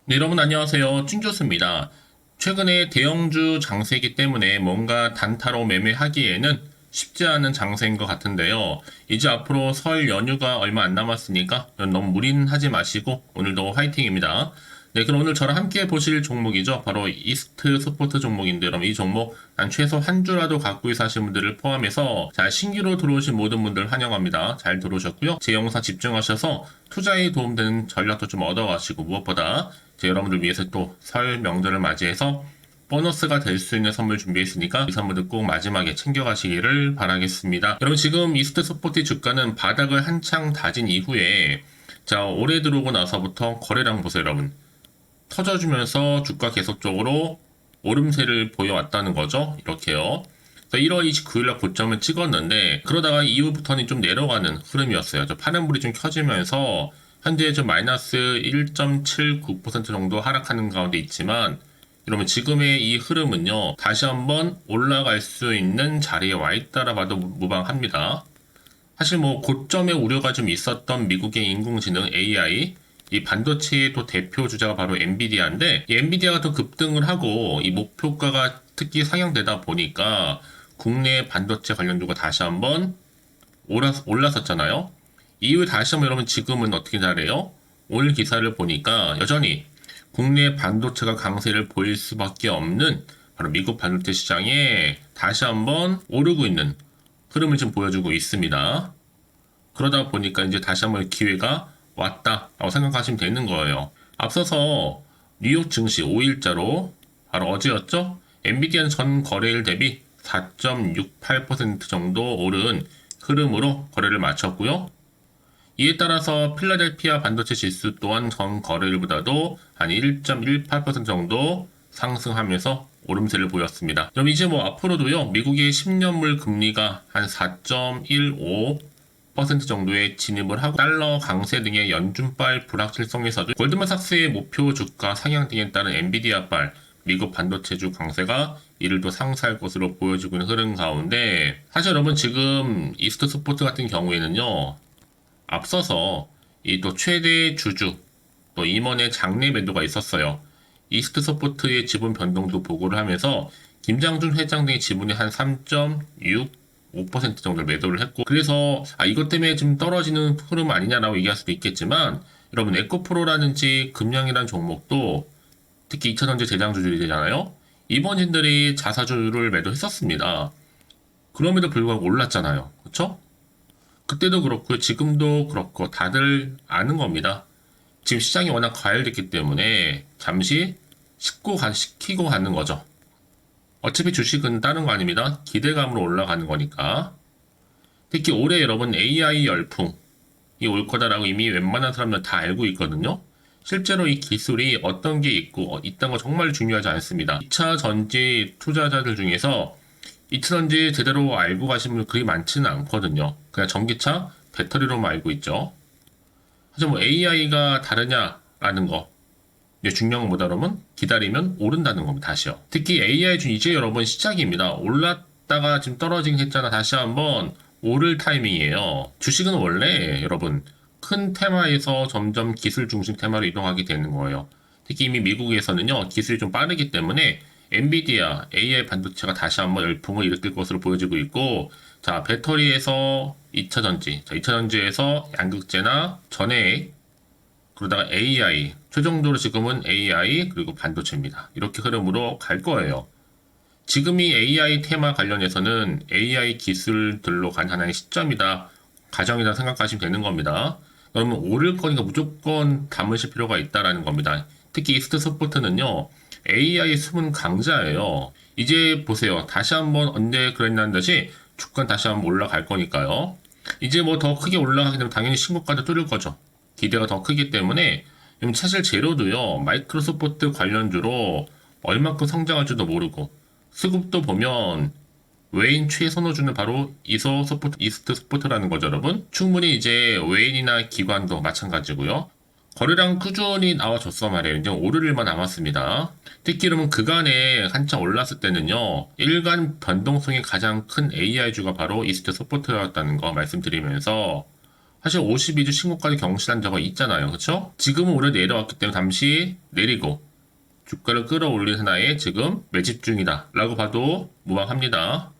네, 여러분 안녕하세요. 찐교수입니다. 최근에 대형주 장세기 때문에 뭔가 단타로 매매하기에는 쉽지 않은 장세인 것 같은데요. 이제 앞으로 설 연휴가 얼마 안 남았으니까 너무 무리는 하지 마시고 오늘도 화이팅입니다. 네, 그럼 오늘 저랑 함께 보실 종목이죠. 바로 이스트 스포트 종목인데, 여러분 이 종목 한 최소 한 주라도 갖고 있으신 분들을 포함해서 신규로 들어오신 모든 분들 환영합니다. 잘 들어오셨고요. 제 영상 집중하셔서 투자에 도움되는 전략도 좀 얻어가시고, 무엇보다 여러분들 위해서 또 설 명절을 맞이해서 보너스가 될 수 있는 선물 준비했으니까 이 선물들 꼭 마지막에 챙겨가시기를 바라겠습니다. 여러분 지금 이스트 스포트 주가는 바닥을 한창 다진 이후에 올해 들어오고 나서부터 거래량 보세요, 여러분. 터져주면서 주가 계속적으로 오름세를 보여왔다는 거죠. 이렇게요. 1월 29일날 고점을 찍었는데 그러다가 이후부터는 좀 내려가는 흐름이었어요. 파란불이 좀 켜지면서 현재 좀 마이너스 1.79% 정도 하락하는 가운데 있지만, 여러분 지금의 이 흐름은요 다시 한번 올라갈 수 있는 자리에 와 있다라 봐도 무방합니다. 사실 뭐 고점에 우려가 좀 있었던 미국의 인공지능 AI, 이 반도체의 또 대표 주자가 바로 엔비디아인데, 이 엔비디아가 또 급등을 하고 이 목표가가 특히 상향되다 보니까 국내 반도체 관련주가 다시 한번 올랐었잖아요. 이후에 다시 한번 여러분 지금은 어떻게 잘해요? 오늘 기사를 보니까 여전히 국내 반도체가 강세를 보일 수밖에 없는 바로 미국 반도체 시장에 다시 한번 오르고 있는 흐름을 지금 보여주고 있습니다. 그러다 보니까 이제 다시 한번 기회가 왔다라고 생각하시면 되는 거예요. 앞서서 뉴욕 증시 5일자로 바로 어제였죠? 엔비디아는 전 거래일 대비 4.68% 정도 오른 흐름으로 거래를 마쳤고요. 이에 따라서 필라델피아 반도체 지수 또한 전 거래일보다도 한 1.18% 정도 상승하면서 오름세를 보였습니다. 그럼 이제 뭐 앞으로도요, 미국의 10년물 금리가 한 4.15% 정도에 진입을 하고 달러 강세 등의 연준발 불확실성에서도 골드만삭스의 목표 주가 상향 등에 따른 엔비디아발 미국 반도체주 강세가 이를 또 상쇄할 것으로 보여지고 있는 흐름 가운데, 사실 여러분 지금 이스트 스포트 같은 경우에는요, 앞서서 이 또 최대 주주 또 임원의 장내 매도가 있었어요. 이스트 서포트의 지분 변동도 보고를 하면서 김장준 회장 등의 지분이 한 3.65% 정도를 매도를 했고, 그래서 이것 때문에 좀 떨어지는 흐름 아니냐라고 얘기할 수도 있겠지만, 여러분 에코프로라든지 금양이라는 종목도 특히 2차전지 대장주들이 되잖아요. 이번진들이 자사주를 매도했었습니다. 그럼에도 불구하고 올랐잖아요. 그쵸? 그때도 그렇고 지금도 그렇고 다들 아는 겁니다. 지금 시장이 워낙 과열됐기 때문에 잠시 식히고 가는 거죠. 어차피 주식은 다른 거 아닙니다. 기대감으로 올라가는 거니까. 특히 올해 여러분 AI 열풍이 올 거다라고 이미 웬만한 사람들 다 알고 있거든요. 실제로 이 기술이 어떤 게 있고 있다는 거 정말 중요하지 않습니다. 2차 전지 투자자들 중에서 2차전지 제대로 알고 가신 분 그리 많지는 않거든요. 그냥 전기차, 배터리로만 알고 있죠. 사실 뭐 AI가 다르냐라는 거, 이제 중요한 것보다 여러분 기다리면 오른다는 겁니다. 다시요. 특히 AI 중 이제 여러분 시작입니다. 올랐다가 지금 떨어지긴 했잖아. 다시 한번 오를 타이밍이에요. 주식은 원래 여러분 큰 테마에서 점점 기술 중심 테마로 이동하게 되는 거예요. 특히 이미 미국에서는요 기술이 좀 빠르기 때문에 엔비디아, AI 반도체가 다시 한번 열풍을 일으킬 것으로 보여지고 있고, 배터리에서 2차전지, 2차전지에서 양극재나 전해액, 그러다가 AI, 최종적으로 지금은 AI, 그리고 반도체입니다. 이렇게 흐름으로 갈 거예요. 지금이 AI 테마 관련해서는 AI 기술들로 간 하나의 시점이다, 가정이다 생각하시면 되는 겁니다. 그러면 오를 거니까 무조건 담으실 필요가 있다라는 겁니다. 특히 이스트 스포트는요, AI 숨은 강자예요. 이제 보세요. 다시 한번 언제 그랬냐는 듯이 주가 다시 한번 올라갈 거니까요. 이제 뭐 더 크게 올라가게 되면 당연히 신고가도 뚫을 거죠. 기대가 더 크기 때문에 사실 재료도요. 마이크로소프트 관련주로 얼마큼 성장할지도 모르고, 수급도 보면 외인 최선호주는 바로 이스트 스포트라는 거죠, 여러분. 충분히 이제 외인이나 기관도 마찬가지고요. 거래량 꾸준히 나와줬어 말이에요. 이제 오를 일만 남았습니다. 특히 여러분 그간에 한창 올랐을 때는요, 일간 변동성이 가장 큰 AI주가 바로 이스트 서포트였다는 거 말씀드리면서, 사실 52주 신고가를 경신한 적이 있잖아요. 그렇죠? 지금은 오래 내려왔기 때문에 잠시 내리고 주가를 끌어올린 하나의 지금 매집 중이다 라고 봐도 무방합니다.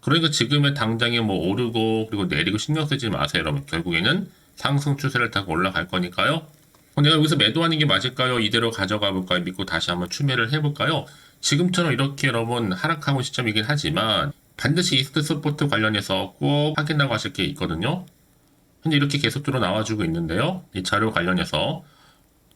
그러니까 지금의 당장에 뭐 오르고 그리고 내리고 신경 쓰지 마세요. 여러분 결국에는 상승 추세를 타고 올라갈 거니까요. 내가 여기서 매도하는 게 맞을까요? 이대로 가져가 볼까요? 믿고 다시 한번 추매를 해볼까요? 지금처럼 이렇게 여러분 하락하고 시점이긴 하지만 반드시 이스트 서포트 관련해서 꼭 확인하고 하실 게 있거든요. 현재 이렇게 계속적으로 나와주고 있는데요. 이 자료 관련해서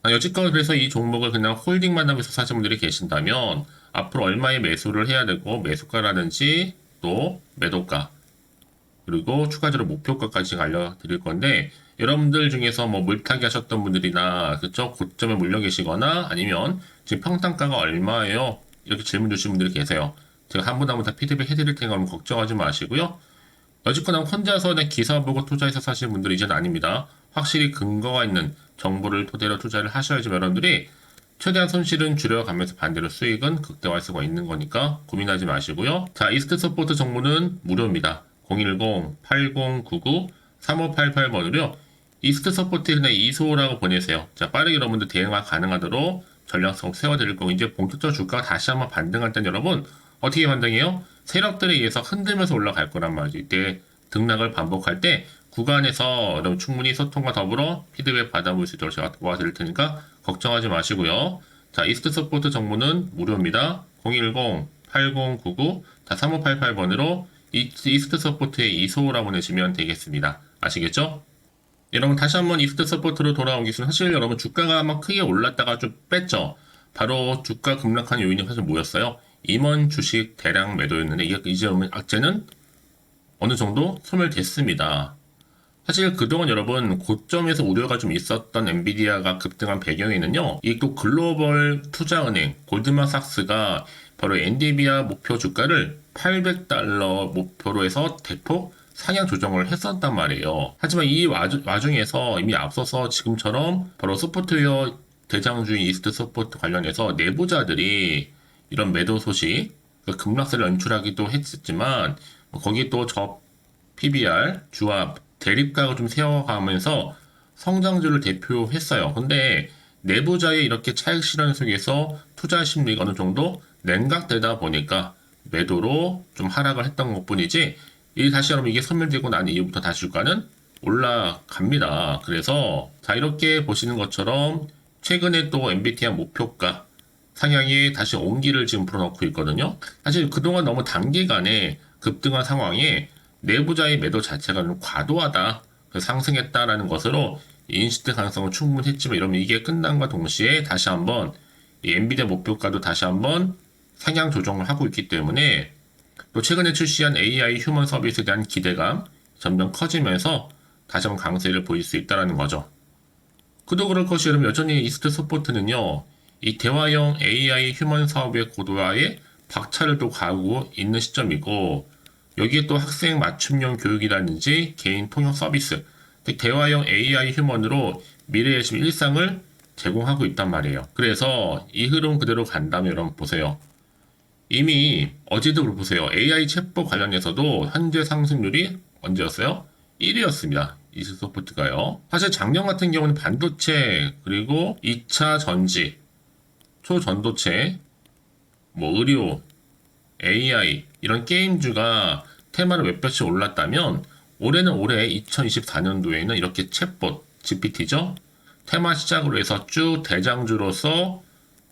여지껏 그래서 이 종목을 그냥 홀딩만 하면서 사신 분들이 계신다면 앞으로 얼마의 매수를 해야 되고 매수가라든지 또 매도가 그리고 추가적으로 목표가까지 알려드릴 건데 여러분들 중에서 뭐 물타기 하셨던 분들이나 그쵸 고점에 물려 계시거나 아니면 지금 평단가가 얼마예요? 이렇게 질문 주신 분들이 계세요. 제가 한 분 한 분 다 피드백 해드릴 테니까 걱정하지 마시고요. 여지껏 혼자서 내 기사 보고 투자해서 사시는 분들은 이제는 아닙니다. 확실히 근거가 있는 정보를 토대로 투자를 하셔야지 여러분들이 최대한 손실은 줄여가면서 반대로 수익은 극대화할 수가 있는 거니까 고민하지 마시고요. 자, 이스트 서포트 정보는 무료입니다. 010-8099-3588번으로요. 이스트 서포트에 그냥 이소라고 보내세요. 자, 빠르게 여러분들 대응가 가능하도록 전략성 세워드릴 거고 이제 본격적으로 주가가 다시 한번 반등할 땐 여러분 어떻게 반등해요? 세력들에 의해서 흔들면서 올라갈 거란 말이죠. 이때 등락을 반복할 때 구간에서 여러분 충분히 소통과 더불어 피드백 받아볼 수 있도록 제가 도와드릴 테니까 걱정하지 마시고요. 자, 이스트 서포트 정보는 무료입니다. 010-8099-3588번으로 이스트 서포트에 이소라고 보내시면 되겠습니다. 아시겠죠? 여러분 다시 한번 이스트 서포트로 돌아오겠습니다. 사실 여러분 주가가 아마 크게 올랐다가 좀 뺐죠. 바로 주가 급락한 요인이 사실 뭐였어요? 임원 주식 대량 매도였는데 이제 악재는 어느 정도 소멸됐습니다. 사실 그동안 여러분 고점에서 우려가 좀 있었던 엔비디아가 급등한 배경에는요. 이 또 글로벌 투자은행 골드만삭스가 바로 엔비디아 목표 주가를 800달러 목표로 해서 대폭 상향 조정을 했었단 말이에요. 하지만 이 와중에서 이미 앞서서 지금처럼 바로 소프트웨어 대장주인 이스트 서포트 관련해서 내부자들이 이런 매도 소식, 급락세를 연출하기도 했었지만 거기 또 저 PBR, 주합, 대립각을 좀 세워가면서 성장주를 대표했어요. 근데 내부자의 이렇게 차익 실현 속에서 투자 심리가 어느 정도 냉각되다 보니까 매도로 좀 하락을 했던 것 뿐이지 다시 여러분 이게 소멸되고 난 이후부터 다시 주가는 올라갑니다. 그래서 자 이렇게 보시는 것처럼 최근에 또 MBTI 목표가 상향이 다시 온기를 지금 불어넣고 있거든요. 사실 그동안 너무 단기간에 급등한 상황에 내부자의 매도 자체가 좀 과도하다, 상승했다라는 것으로 인식될 가능성은 충분했지만 이러면 이게 끝남과 동시에 다시 한번 이 엔비디아 목표가도 다시 한번 상향 조정을 하고 있기 때문에 또 최근에 출시한 AI 휴먼 서비스에 대한 기대감 점점 커지면서 다시 한번 강세를 보일 수 있다는 거죠. 그도 그럴 것이 여러분 여전히 이스트 서포트는요. 이 대화형 AI 휴먼 사업의 고도화에 박차를 또 가하고 있는 시점이고 여기에 또 학생 맞춤형 교육이라든지 개인 통역 서비스, 대화형 AI 휴먼으로 미래의 지금 일상을 제공하고 있단 말이에요. 그래서 이 흐름 그대로 간다면 여러분 보세요. 이미 어제도 보세요. AI 챗봇 관련해서도 현재 상승률이 언제였어요? 1위였습니다. 이스소프트가요. 사실 작년 같은 경우는 반도체 그리고 2차 전지, 초전도체, 뭐 의료, AI 이런 게임주가 테마를 몇 배씩 올랐다면 올해는 올해 2024년도에는 이렇게 챗봇, GPT죠. 테마 시작으로 해서 쭉 대장주로서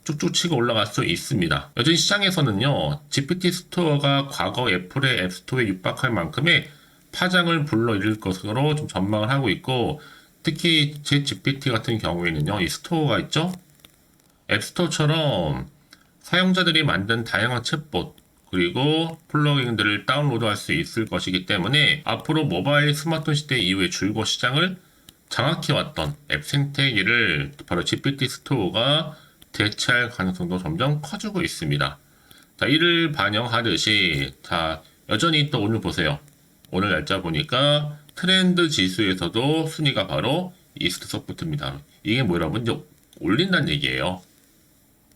쭉쭉 치고 올라갈 수 있습니다. 여전히 시장에서는요. GPT 스토어가 과거 애플의 앱스토어에 육박할 만큼의 파장을 불러일으킬 것으로 좀 전망을 하고 있고 특히 제 GPT 같은 경우에는요. 이 스토어가 있죠. 앱스토어처럼 사용자들이 만든 다양한 챗봇 그리고 플러그인들을 다운로드할 수 있을 것이기 때문에 앞으로 모바일 스마트폰 시대 이후의 줄곧 시장을 장악해왔던 앱 생태계를 바로 GPT 스토어가 대체할 가능성도 점점 커지고 있습니다. 자, 이를 반영하듯이 자 여전히 또 오늘 보세요. 오늘 날짜 보니까 트렌드 지수에서도 순위가 바로 이스트 서포트입니다. 이게 뭐 여러분 이제 올린다는 얘기예요.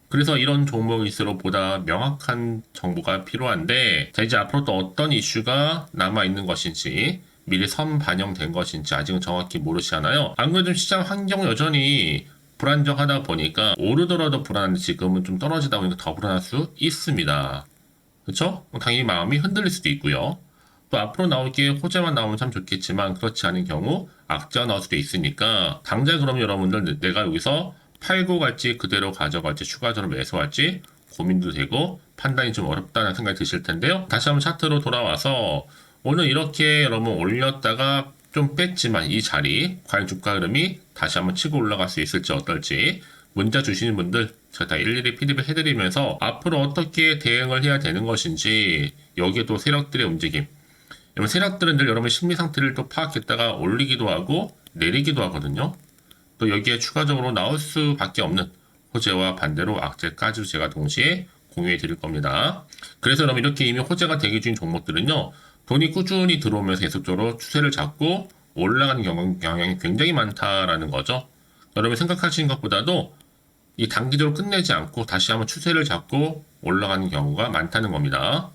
그래서 이런 종목일수록 보다 명확한 정보가 필요한데 자 이제 앞으로 또 어떤 이슈가 남아있는 것인지 미리 선반영된 것인지 아직은 정확히 모르시잖아요. 안 그래도 시장 환경 여전히 불안정하다 보니까 오르더라도 불안한데 지금은 좀 떨어지다 보니까 더 불안할 수 있습니다. 그렇죠? 당연히 마음이 흔들릴 수도 있고요. 또 앞으로 나올 게 호재만 나오면 참 좋겠지만 그렇지 않은 경우 악재가 나올 수도 있으니까 당장 그럼 여러분들 내가 여기서 팔고 갈지 그대로 가져갈지 추가적으로 매수할지 고민도 되고 판단이 좀 어렵다는 생각이 드실 텐데요. 다시 한번 차트로 돌아와서 오늘 이렇게 여러분 올렸다가 좀 뺐지만 이 자리 과연 주가 흐름이 다시 한번 치고 올라갈 수 있을지 어떨지 문자 주시는 분들 제가 다 일일이 피드백 해드리면서 앞으로 어떻게 대응을 해야 되는 것인지 여기에도 세력들의 움직임 여러분 세력들은 늘 여러분의 심리 상태를 또 파악했다가 올리기도 하고 내리기도 하거든요. 또 여기에 추가적으로 나올 수밖에 없는 호재와 반대로 악재까지도 제가 동시에 공유해 드릴 겁니다. 그래서 여러분 이렇게 이미 호재가 대기 중인 종목들은요. 돈이 꾸준히 들어오면서 계속적으로 추세를 잡고 올라가는 경향이 굉장히 많다라는 거죠. 여러분이 생각하시는 것보다도 이 단기적으로 끝내지 않고 다시 한번 추세를 잡고 올라가는 경우가 많다는 겁니다.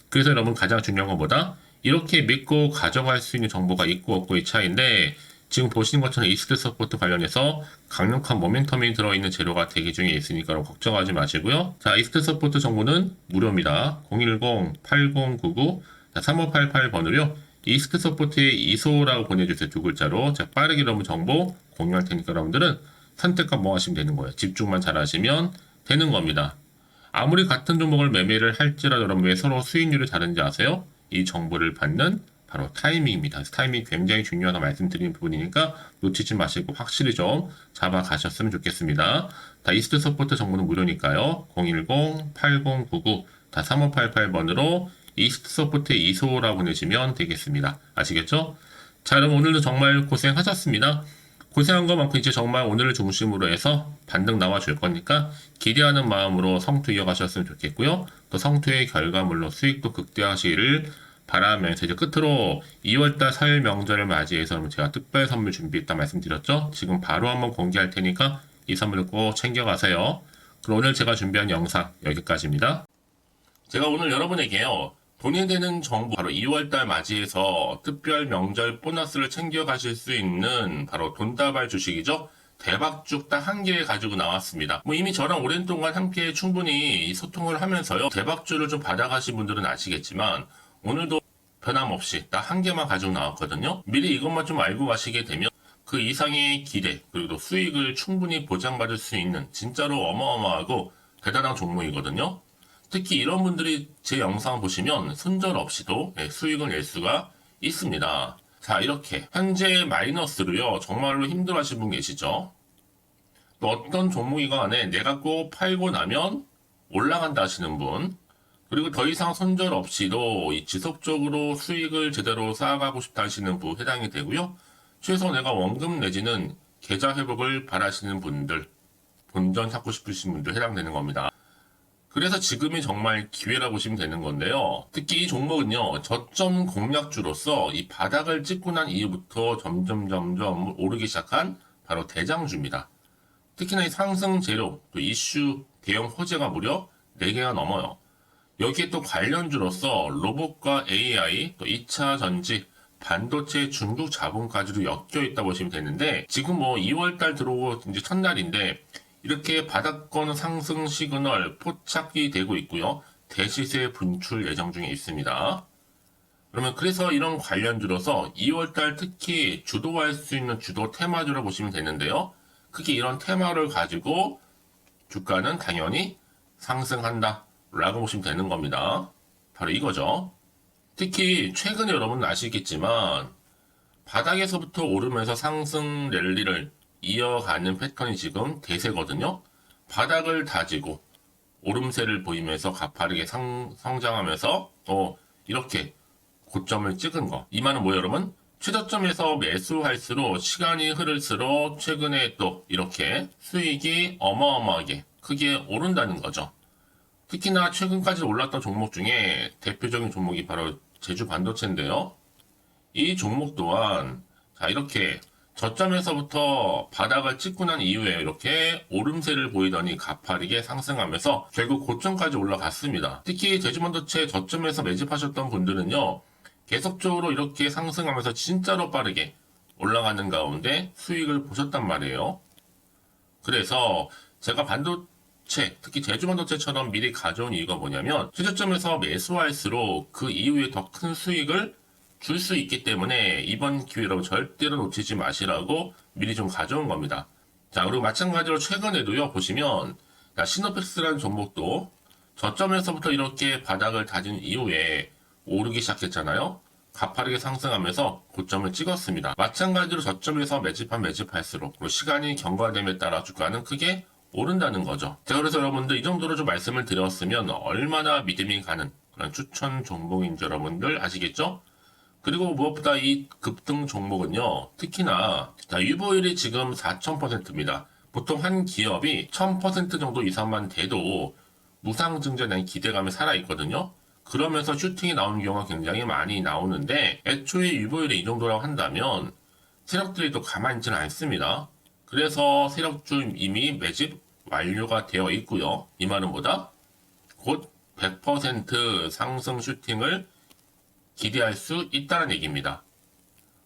그래서 여러분 가장 중요한 것보다 이렇게 믿고 가져갈 수 있는 정보가 있고 없고의 차이인데 지금 보시는 것처럼 이스트 서포트 관련해서 강력한 모멘텀이 들어있는 재료가 대기 중에 있으니까 걱정하지 마시고요. 자, 이스트 서포트 정보는 무료입니다. 010-8099-3588번으로요. 이스트 서포트의 이소라고 보내주세요. 두 글자로. 자, 빠르게 여러분 정보 공유할 테니까 여러분들은 선택과 뭐 하시면 되는 거예요. 집중만 잘 하시면 되는 겁니다. 아무리 같은 종목을 매매를 할지라도 여러분 왜 서로 수익률이 다른지 아세요? 이 정보를 받는 바로 타이밍입니다. 타이밍이 굉장히 중요하다고 말씀드리는 부분이니까 놓치지 마시고 확실히 좀 잡아가셨으면 좋겠습니다. 다 이스트 서포트 정보는 무료니까요. 010-8099-3588번으로 이스트 서포트 이소라고 보내시면 되겠습니다. 아시겠죠? 자, 여러분 오늘도 정말 고생하셨습니다. 고생한 것만큼 이제 정말 오늘을 중심으로 해서 반등 나와줄 거니까 기대하는 마음으로 성투 이어가셨으면 좋겠고요. 또 성투의 결과물로 수익도 극대화하시기를 바라면서 이제 끝으로 2월달 설 명절을 맞이해서 제가 특별 선물 준비했다 말씀드렸죠. 지금 바로 한번 공개할 테니까 이 선물을 꼭 챙겨가세요. 그럼 오늘 제가 준비한 영상 여기까지입니다. 제가 오늘 여러분에게요. 돈이 되는 정보 바로 2월달 맞이해서 특별 명절 보너스를 챙겨가실 수 있는 바로 돈다발 주식이죠. 대박죽 딱 한 개 가지고 나왔습니다. 뭐 이미 저랑 오랜 동안 함께 충분히 소통을 하면서요. 대박주를 좀 받아가신 분들은 아시겠지만 오늘도 변함없이 딱 한 개만 가지고 나왔거든요. 미리 이것만 좀 알고 가시게 되면 그 이상의 기대 그리고 수익을 충분히 보장받을 수 있는 진짜로 어마어마하고 대단한 종목이거든요. 특히 이런 분들이 제 영상 보시면 손절 없이도 수익을 낼 수가 있습니다. 자, 이렇게 현재 마이너스로요. 정말로 힘들어하시는 분 계시죠? 또 어떤 종목이건 간에 내가 꼭 팔고 나면 올라간다 하시는 분, 그리고 더 이상 손절 없이도 지속적으로 수익을 제대로 쌓아가고 싶다 하시는 분 해당이 되고요. 최소 내가 원금 내지는 계좌 회복을 바라시는 분들, 본전 찾고 싶으신 분들 해당되는 겁니다. 그래서 지금이 정말 기회라고 보시면 되는 건데요. 특히 이 종목은요, 저점 공략주로서 이 바닥을 찍고 난 이후부터 점점 오르기 시작한 바로 대장주입니다. 특히나 이 상승 재료, 또 이슈, 대형 호재가 무려 4개가 넘어요. 여기에 또 관련주로서 로봇과 AI, 또 2차 전지, 반도체, 중국 자본까지도 엮여 있다 보시면 되는데 지금 뭐 2월달 들어오고 이제 첫날인데 이렇게 바닥권 상승 시그널 포착이 되고 있고요. 대시세 분출 예정 중에 있습니다. 그러면 그래서 이런 관련주로서 2월달 특히 주도할 수 있는 주도 테마주로 보시면 되는데요. 크게 이런 테마를 가지고 주가는 당연히 상승한다 라고 보시면 되는 겁니다. 바로 이거죠. 특히 최근에 여러분은 아시겠지만 바닥에서부터 오르면서 상승 랠리를 이어가는 패턴이 지금 대세거든요. 바닥을 다지고 오름세를 보이면서 가파르게 성장하면서 이렇게 고점을 찍은 거. 이 말은 뭐예요, 여러분? 최저점에서 매수할수록 시간이 흐를수록 최근에 또 이렇게 수익이 어마어마하게 크게 오른다는 거죠. 특히나 최근까지 올랐던 종목 중에 대표적인 종목이 바로 제주 반도체인데요. 이 종목 또한 자 이렇게 저점에서부터 바닥을 찍고 난 이후에 이렇게 오름세를 보이더니 가파르게 상승하면서 결국 고점까지 올라갔습니다. 특히 제주반도체 저점에서 매집하셨던 분들은요. 계속적으로 이렇게 상승하면서 진짜로 빠르게 올라가는 가운데 수익을 보셨단 말이에요. 그래서 제가 반도체, 특히 제주반도체처럼 미리 가져온 이유가 뭐냐면 최저점에서 매수할수록 그 이후에 더 큰 수익을 줄 수 있기 때문에 이번 기회로 절대로 놓치지 마시라고 미리 좀 가져온 겁니다. 자, 그리고 마찬가지로 최근에도요, 보시면 시노펙스라는 종목도 저점에서부터 이렇게 바닥을 다진 이후에 오르기 시작했잖아요. 가파르게 상승하면서 고점을 찍었습니다. 마찬가지로 저점에서 매집할수록 시간이 경과됨에 따라 주가는 크게 오른다는 거죠. 자, 그래서 여러분들 이 정도로 좀 말씀을 드렸으면 얼마나 믿음이 가는 그런 추천 종목인지 여러분들 아시겠죠? 그리고 무엇보다 이 급등 종목은요, 특히나 유보율이 지금 4000%입니다. 보통 한 기업이 1000% 정도 이상만 돼도 무상증자에 대한 기대감이 살아있거든요. 그러면서 슈팅이 나오는 경우가 굉장히 많이 나오는데 애초에 유보율이 이 정도라고 한다면 세력들이 또 가만히 있지는 않습니다. 그래서 세력주 이미 매집 완료가 되어 있고요. 이 말은 뭐다? 곧 100% 상승 슈팅을 기대할 수 있다는 얘기입니다.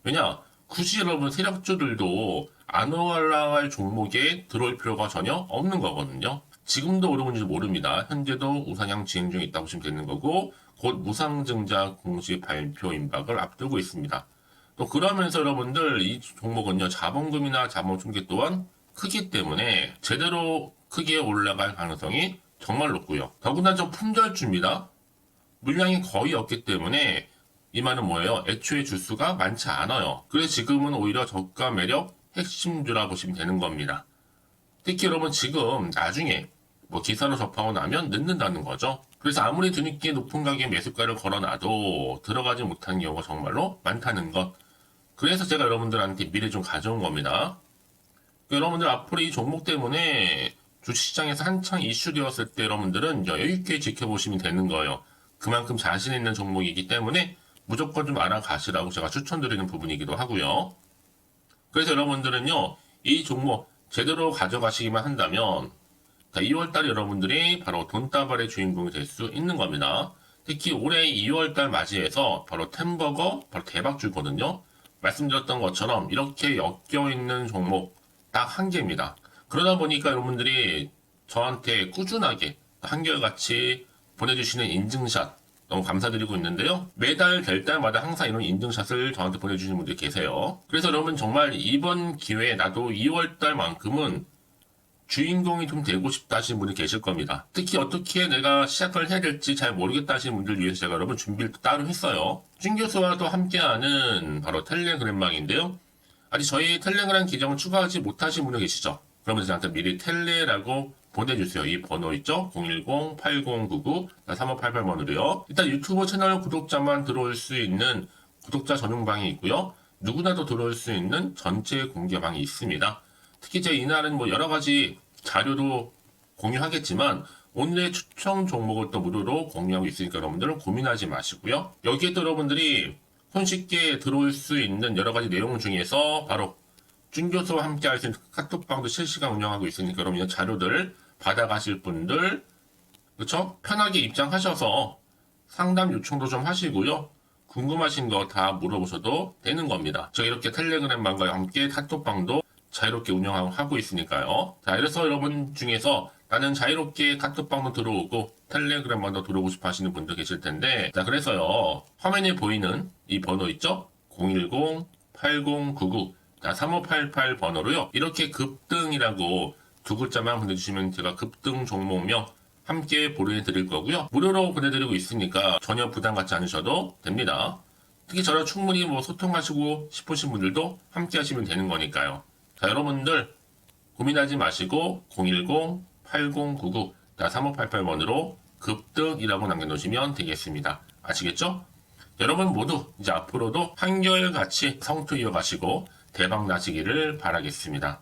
왜냐? 굳이 여러분 세력주들도 안 올라갈 종목에 들어올 필요가 전혀 없는 거거든요. 지금도 오르는지 모릅니다. 현재도 우상향 진행 중에 있다고 보시면 되는 거고 곧 무상증자 공식 발표 임박을 앞두고 있습니다. 또 그러면서 여러분들 이 종목은요 자본금이나 자본 충격 또한 크기 때문에 제대로 크게 올라갈 가능성이 정말 높고요. 더군다나 좀 품절주입니다. 물량이 거의 없기 때문에 이 말은 뭐예요? 애초에 주수가 많지 않아요. 그래서 지금은 오히려 저가 매력 핵심주라 보시면 되는 겁니다. 특히 여러분 지금 나중에 기사로 접하고 나면 늦는다는 거죠. 그래서 아무리 뒤늦게 높은 가격에 매수가를 걸어놔도 들어가지 못하는 경우가 정말로 많다는 것. 그래서 제가 여러분들한테 미리 좀 가져온 겁니다. 여러분들 앞으로 이 종목 때문에 주식시장에서 한창 이슈되었을 때 여러분들은 여유있게 지켜보시면 되는 거예요. 그만큼 자신 있는 종목이기 때문에 무조건 좀 알아가시라고 제가 추천드리는 부분이기도 하고요. 그래서 여러분들은요, 이 종목 제대로 가져가시기만 한다면 2월달 여러분들이 바로 돈다발의 주인공이 될 수 있는 겁니다. 특히 올해 2월달 맞이해서 바로 템버거 바로 대박주거든요. 말씀드렸던 것처럼 이렇게 엮여있는 종목 딱 한 개입니다. 그러다 보니까 여러분들이 저한테 꾸준하게 한결같이 보내주시는 인증샷 너무 감사드리고 있는데요. 매달 될 때마다 항상 이런 인증샷을 저한테 보내주시는 분들이 계세요. 그래서 여러분 정말 이번 기회에 나도 2월달만큼은 주인공이 좀 되고 싶다 하시는 분이 계실 겁니다. 특히 어떻게 내가 시작을 해야 될지 잘 모르겠다 하시는 분들 위해서 제가 여러분 준비를 따로 했어요. 준 교수와도 함께하는 바로 텔레그램망인데요. 아직 저희 텔레그램 계정을 추가하지 못하신 분이 계시죠? 그러면 저한테 미리 텔레라고 보내주세요. 이 번호 있죠? 010-8099-3588번으로요. 일단 유튜브 채널 구독자만 들어올 수 있는 구독자 전용방이 있고요. 누구나도 들어올 수 있는 전체 공개방이 있습니다. 특히 제 이날은 여러 가지 자료도 공유하겠지만 오늘의 추천 종목을 또 무료로 공유하고 있으니까 여러분들은 고민하지 마시고요. 여기에 또 여러분들이 손쉽게 들어올 수 있는 여러 가지 내용 중에서 바로 준교수와 함께 할 수 있는 카톡방도 실시간 운영하고 있으니까 여러분 자료들 받아가실 분들 그렇죠? 편하게 입장하셔서 상담 요청도 좀 하시고요. 궁금하신 거 다 물어보셔도 되는 겁니다. 제가 이렇게 텔레그램방과 함께 카톡방도 자유롭게 운영하고 있으니까요. 자, 그래서 여러분 중에서 나는 자유롭게 카톡방도 들어오고 텔레그램방도 들어오고 싶어 하시는 분들 계실 텐데, 자, 그래서요, 화면에 보이는 이 번호 있죠? 010-8099-3588 번호로요, 이렇게 급등이라고 두 글자만 보내주시면 제가 급등 종목명 함께 보내드릴 거고요. 무료로 보내드리고 있으니까 전혀 부담 갖지 않으셔도 됩니다. 특히 저랑 충분히 소통하시고 싶으신 분들도 함께 하시면 되는 거니까요. 자, 여러분들 고민하지 마시고 010-8099-3588번으로 급등이라고 남겨놓으시면 되겠습니다. 아시겠죠? 여러분 모두 이제 앞으로도 한결같이 성투 이어가시고 대박 나시기를 바라겠습니다.